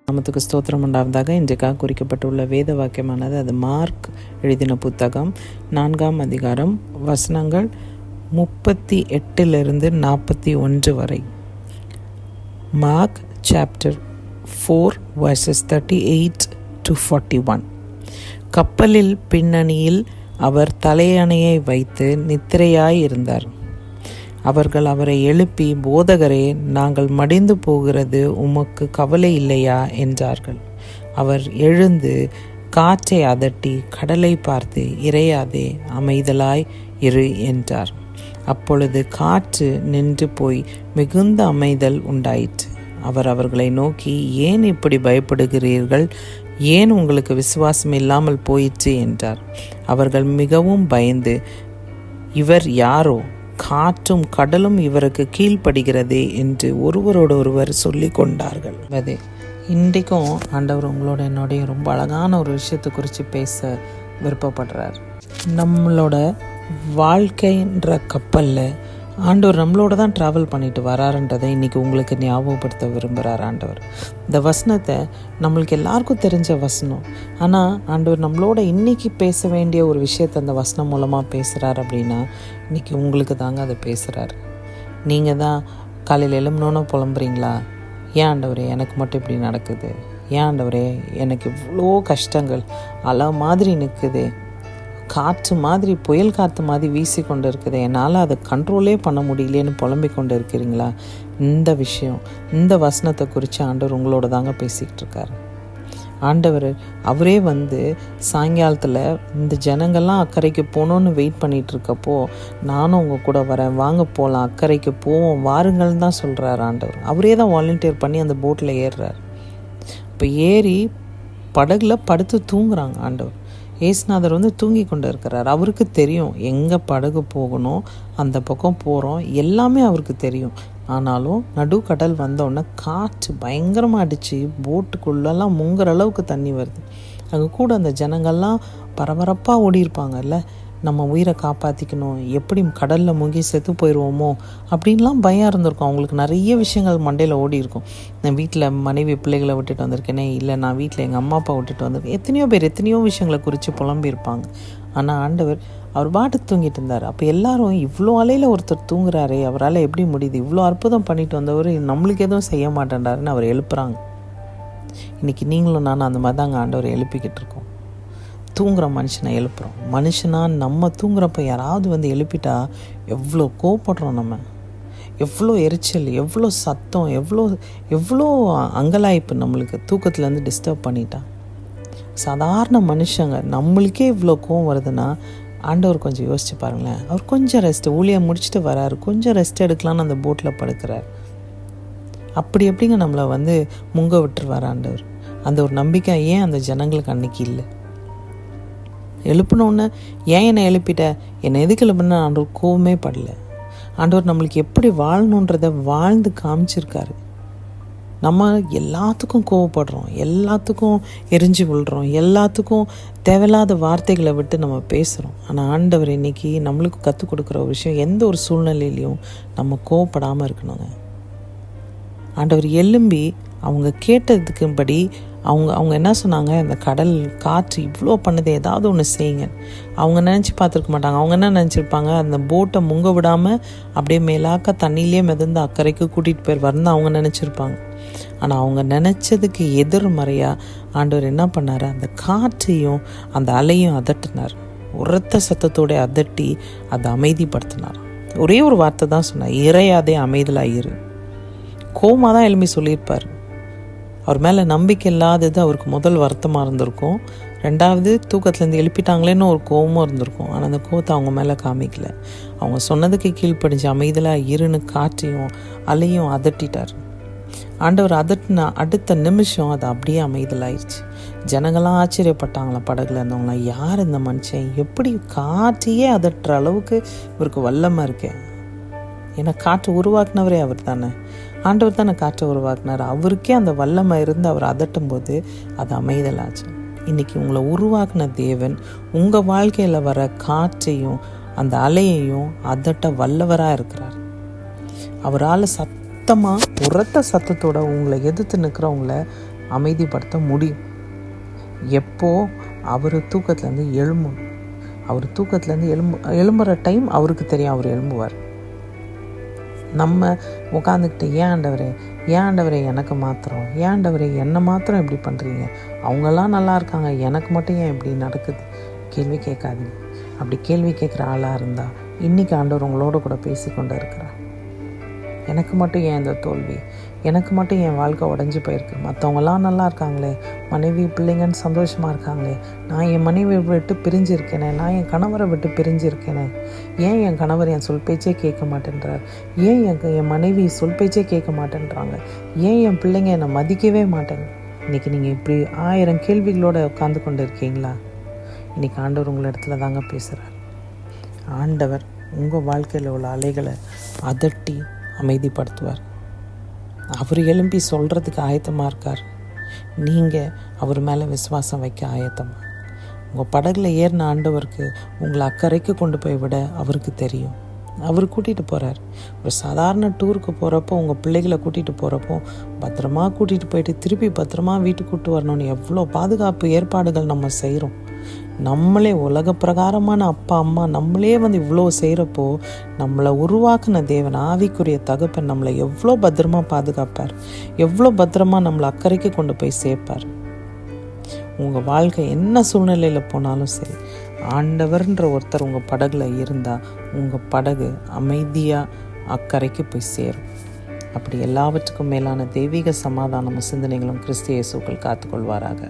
நாமத்துக்கு ஸ்தோத்திரம் உண்டாவதாக. இன்றைக்காக குறிக்கப்பட்டுள்ள வேத வாக்கியமானது அது மார்க் எழுதின புத்தகம் 4ஆம் அதிகாரம் வசனங்கள் 38 41 வரை. Mark chapter 4 verses 38 to 41. கப்பலில் பின்னணியில் அவர் தலையணையை வைத்து நித்திரையாயிருந்தார். அவர்கள் அவரை எழுப்பி, போதகரே, நாங்கள் மடிந்து போகிறது உமக்கு கவலை இல்லையா என்றார்கள். அவர் எழுந்து காற்றை அதட்டி கடலை பார்த்து, இறையாதே, அமைதலாய் இரு என்றார். அப்பொழுது காற்று நின்று போய் மிகுந்த அமைதல் உண்டாயிற்று. அவர் அவர்களை நோக்கி, ஏன் இப்படி பயப்படுகிறீர்கள்? ஏன் உங்களுக்கு விசுவாசம் இல்லாமல் போயிற்று என்றார். அவர்கள் மிகவும் பயந்து, இவர் யாரோ, காற்றும் கடலும் இவருக்கு கீழ்ப்படுகிறதே என்று ஒருவரோடொருவர் சொல்லி கொண்டார்கள். அதே இன்றைக்கும் ஆண்டவர் உங்களோட என்னோடைய ரொம்ப அழகான ஒரு விஷயத்தை குறித்து பேச விருப்பப்படுறார். நம்மளோட வாழ்க்கைன்ற கப்பலில் ஆண்டவர் நம்மளோட தான் ட்ராவல் பண்ணிட்டு வராருன்றதை இன்றைக்கி உங்களுக்கு ஞாபகப்படுத்த விரும்புகிறார் ஆண்டவர். இந்த வசனத்தை நம்மளுக்கு எல்லாருக்கும் தெரிஞ்ச வசனம், ஆனால் ஆண்டவர் நம்மளோட இன்றைக்கி பேச வேண்டிய ஒரு விஷயத்தை அந்த வசனம் மூலமாக பேசுகிறார் அப்படின்னா இன்றைக்கி உங்களுக்கு தாங்க அதை பேசுகிறார். நீங்கள் தான் காலையில் எழும்பணுன்னு புலம்புறீங்களா? ஏன் ஆண்டவரே எனக்கு மட்டும் இப்படி நடக்குது? ஏன் ஆண்டவரே எனக்கு இவ்வளோ கஷ்டங்கள் அலை மாதிரி நிற்குது, காற்று மாதிரி புயல் காற்று மாதிரி வீசி கொண்டு இருக்குது, என்னால் அதை கண்ட்ரோலே பண்ண முடியலேன்னு புலம்பிக் கொண்டு இருக்கிறீங்களா? இந்த விஷயம், இந்த வசனத்தை குறித்து ஆண்டவர் உங்களோட தாங்க பேசிக்கிட்டு இருக்காரு. ஆண்டவர் அவரே வந்து சாயங்காலத்தில் இந்த ஜனங்கள்லாம் அக்கறைக்கு போகணுன்னு வெயிட் பண்ணிகிட்டு இருக்கப்போ, நானும் உங்கள் கூட வரேன், வாங்க போகலாம், அக்கறைக்கு போவோம், வாருங்கள்னு தான் சொல்கிறார் ஆண்டவர். அவரே தான் வாலண்டியர் பண்ணி அந்த போட்டில் ஏறுறார். இப்போ ஏறி படகுல படுத்து தூங்குறாங்க ஆண்டவர். ஏசுநாதர் வந்து தூங்கி கொண்டு இருக்கிறார். அவருக்கு தெரியும் எங்கே படகு போகணும், அந்த பக்கம் போகிறோம், எல்லாமே அவருக்கு தெரியும். ஆனாலும் நடுக்கடல் வந்தோடனே காற்று பயங்கரமாக அடித்து போட்டுக்குள்ளெல்லாம் முங்குற அளவுக்கு தண்ணி வருது. அங்கே கூட அந்த ஜனங்கள்லாம் பரபரப்பாக ஓடி இருப்பாங்கல்ல, நம்ம உயிரை காப்பாற்றிக்கணும், எப்படி கடலில் முங்கி செத்து போயிடுவோமோ அப்படின்லாம் பயம் இருந்திருக்கும். அவங்களுக்கு நிறைய விஷயங்கள் மண்டையில் ஓடி இருக்கும். நான் வீட்டில் மனைவி பிள்ளைகளை விட்டுட்டு வந்திருக்கேனே, இல்லை நான் வீட்டில் எங்கள் அம்மா அப்பா விட்டுட்டு வந்திருக்கேன், எத்தனையோ பேர் எத்தனையோ விஷயங்களை குறித்து புலம்பியிருப்பாங்க. ஆனால் ஆண்டவர் அவர் பாட்டுக்கு தூங்கிட்டு இருந்தார். அப்போ எல்லாரும் இவ்வளோ அலையில் ஒருத்தர் தூங்குறாரே, அவரால் எப்படி முடியுது, இவ்வளோ அற்புதம் பண்ணிட்டு வந்தவர் நம்மளுக்கு எதுவும் செய்ய மாட்டேன்றாருன்னு அவர் எழுப்புறாங்க. இன்றைக்கி நீங்களும் நானும் அந்த மாதிரி தாங்க ஆண்டவர் எழுப்பிக்கிட்டு இருக்கோம். தூங்குற மனுஷனை எழுப்புகிறோம். மனுஷனாக நம்ம தூங்குறப்ப யாராவது வந்து எழுப்பிட்டா எவ்வளோ கோவப்படுறோம், நம்ம எவ்வளோ எரிச்சல், எவ்வளோ சத்தம், எவ்வளோ அங்கலாய்ப்பு நம்மளுக்கு தூக்கத்துலேருந்து டிஸ்டர்ப் பண்ணிட்டா. சாதாரண மனுஷங்க நம்மளுக்கே இவ்வளோ கோவம் வருதுன்னா ஆண்டவர் கொஞ்சம் யோசிச்சு பாருங்களேன். அவர் கொஞ்சம் ரெஸ்ட், ஊழியம் முடிச்சுட்டு வராரு, கொஞ்சம் ரெஸ்ட் எடுக்கலான்னு அந்த போட்டில் படுக்கிறார். அப்படி எப்படிங்க நம்மளை வந்து முங்க விட்டுருவார் ஆண்டவர்? அந்த ஒரு நம்பிக்கை ஏன் அந்த ஜனங்களுக்கு அன்னைக்கு இல்லை? எழுப்பினோன்னு ஏன் என்னை எழுப்பிட்ட, என்னை எதுக்கு எழுப்புனா ஆண்டவர் கோவமே படல. ஆண்டவர் நம்மளுக்கு எப்படி வாழணுன்றதை வாழ்ந்து காமிச்சிருக்காரு. நம்ம எல்லாத்துக்கும் கோவப்படுறோம், எல்லாத்துக்கும் எரிஞ்சு விழுறோம், எல்லாத்துக்கும் தேவையில்லாத வார்த்தைகளை விட்டு நம்ம பேசுகிறோம். ஆனால் ஆண்டவர் இன்னைக்கு நம்மளுக்கு கற்றுக் கொடுக்குற ஒரு விஷயம், எந்த ஒரு சூழ்நிலையிலையும் நம்ம கோவப்படாமல் இருக்கணுங்க. ஆண்டவர் எழும்பி அவங்க கேட்டதுக்கும்படி அவங்க என்ன சொன்னாங்க, இந்த கடல் காற்று இவ்வளோ பண்ணுது, ஏதாவது ஒன்று செய்யுங்க. அவங்க நினச்சி பார்த்துருக்க மாட்டாங்க. அவங்க என்ன நினச்சிருப்பாங்க, அந்த போட்டை முங்க விடாமல் அப்படியே மேலாக்க தண்ணியிலே மிதந்து அக்கறைக்கு கூட்டிகிட்டு போயிடுவார்னு அவங்க நினச்சிருப்பாங்க. ஆனால் அவங்க நினச்சதுக்கு எதிர்மறையாக ஆண்டவர் என்ன பண்ணார், அந்த காற்றையும் அந்த அலையும் அதட்டினார். உரத்த சத்தத்தோடு அதட்டி அதை அமைதிப்படுத்தினார். ஒரே ஒரு வார்த்தை தான் சொன்னார், இறையாதே, அமைதலாயிரு. கோவமாக தான் எழுப்பி சொல்லியிருப்பார். அவர் மேலே நம்பிக்கை இல்லாதது அவருக்கு முதல் வருத்தமாக இருந்திருக்கும். ரெண்டாவது, தூக்கத்துலேருந்து எழுப்பிட்டாங்களேன்னு ஒரு கோவமும் இருந்திருக்கும். ஆனால் அந்த கோவத்தை அவங்க மேலே காமிக்கல. அவங்க சொன்னதுக்கு கீழ்ப்படிஞ்சு அமைதலாக இருன்னு காற்றையும் அலையும் அதட்டிட்டார். ஆண்டவர் அதட்டின அடுத்த நிமிஷம் அது அப்படியே அமைதலாயிடுச்சு. ஜனங்கள்லாம் ஆச்சரியப்பட்டாங்களாம், படகுல இருந்தவங்களாம், யார் இந்த மனுஷன், எப்படி காற்றையே அதட்டுற அளவுக்கு இவருக்கு வல்லமாக இருக்கேன். ஏன்னா காற்று உருவாக்குனவரே அவர் தானே, ஆண்டவர் தானே காற்றை உருவாக்குனார். அவருக்கே அந்த வல்லமை இருந்து அவர் அதட்டும் போது அது அமைதலாச்சு. இன்றைக்கி உங்களை உருவாக்குன தேவன் உங்கள் வாழ்க்கையில் வர காற்றையும் அந்த அலையையும் அதட்ட வல்லவராக இருக்கிறார். அவரால் சத்தமாக உரத்த சத்தத்தோட உங்களை எதிர்த்து நிற்கிறவங்கள அமைதிப்படுத்த முடியும். எப்போ அவர் தூக்கத்துலேருந்து எழும்பணும். அவர் தூக்கத்துலேருந்து எழும்புற டைம் அவருக்கு தெரியும், அவர் எழும்புவார். நம்ம உட்காந்துக்கிட்டு ஏன் ஆண்டவரே எனக்கு மாத்திரம், ஏன் ஆண்டவரே என்னை மாத்திரம் இப்படி பண்ணுறீங்க, அவங்கெல்லாம் நல்லா இருக்காங்க, எனக்கு மட்டும் ஏன் இப்படி நடக்குது, கேள்வி கேட்காதீங்க. அப்படி கேள்வி கேட்குற ஆளாக இருந்தால் இன்றைக்கி ஆண்டவர் உங்களோட கூட பேசி கொண்டு இருக்கிறார். எனக்கு மட்டும் ஏன் இந்த தோல்வி, எனக்கு மட்டும் என் வாழ்க்கை உடஞ்சி போயிருக்கு, மற்றவங்களாம் நல்லா இருக்காங்களே, மனைவி பிள்ளைங்கன்னு சந்தோஷமாக இருக்காங்களே, நான் என் மனைவியை விட்டு பிரிஞ்சிருக்கேனே, நான் என் கணவரை விட்டு பிரிஞ்சிருக்கேனே, ஏன் என் கணவர் என் சொல் பேச்சே கேட்க மாட்டேன்றார், ஏன் என் மனைவி சொல் பேச்சே கேட்க மாட்டேன்றாங்க, ஏன் என் பிள்ளைங்க என்னை மதிக்கவே மாட்டேங்க. இன்றைக்கி நீங்கள் இப்படி 1000 கேள்விகளோடு உட்காந்து கொண்டு இருக்கீங்களா? இன்றைக்கி ஆண்டவர் உங்கள் இடத்துல தாங்க பேசுகிறார். ஆண்டவர் உங்கள் வாழ்க்கையில் உள்ள அலைகளை அதட்டி அமைதிப்படுத்துவார். அவர் எழும்பி சொல்கிறதுக்கு ஆயத்தமாக இருக்கார். நீங்கள் அவர் மேலே விசுவாசம் வைக்க ஆயத்தமாக. உங்கள் படகுல ஏறின ஆண்டவருக்கு உங்களை அக்கறைக்கு கொண்டு போய் விட அவருக்கு தெரியும். அவர் கூட்டிகிட்டு போகிறார். ஒரு சாதாரண டூருக்கு போகிறப்போ, உங்கள் பிள்ளைகளை கூட்டிகிட்டு போகிறப்போ பத்திரமா கூட்டிகிட்டு போயிட்டு திருப்பி பத்திரமா வீட்டுக்கு கூப்பிட்டு வரணும்னு எவ்வளோ பாதுகாப்பு ஏற்பாடுகள் நம்ம செய்கிறோம். நம்மளே உலக பிரகாரமான அப்பா அம்மா நம்மளே இவ்வளோ செய்கிறப்போ, நம்மளை உருவாக்குன தேவன், ஆவிக்குரிய தகப்பன் நம்மளை எவ்வளோ பத்திரமா பாதுகாப்பார், எவ்வளோ பத்திரமா நம்மளை அக்கறைக்கு கொண்டு போய் சேர்ப்பார். உங்கள் வாழ்க்கை என்ன சூழ்நிலையில் போனாலும் சரி, ஆண்டவர்ன்ற ஒருத்தர் உங்கள் படகுல இருந்தால் உங்கள் படகு அமைதியாக அக்கறைக்கு போய் சேரும். அப்படி எல்லாவற்றுக்கும் மேலான தெய்வீக சமாதானமும் சிந்தனைகளும் கிறிஸ்து இயேசுக்குள் காத்துக்கொள்வாராக.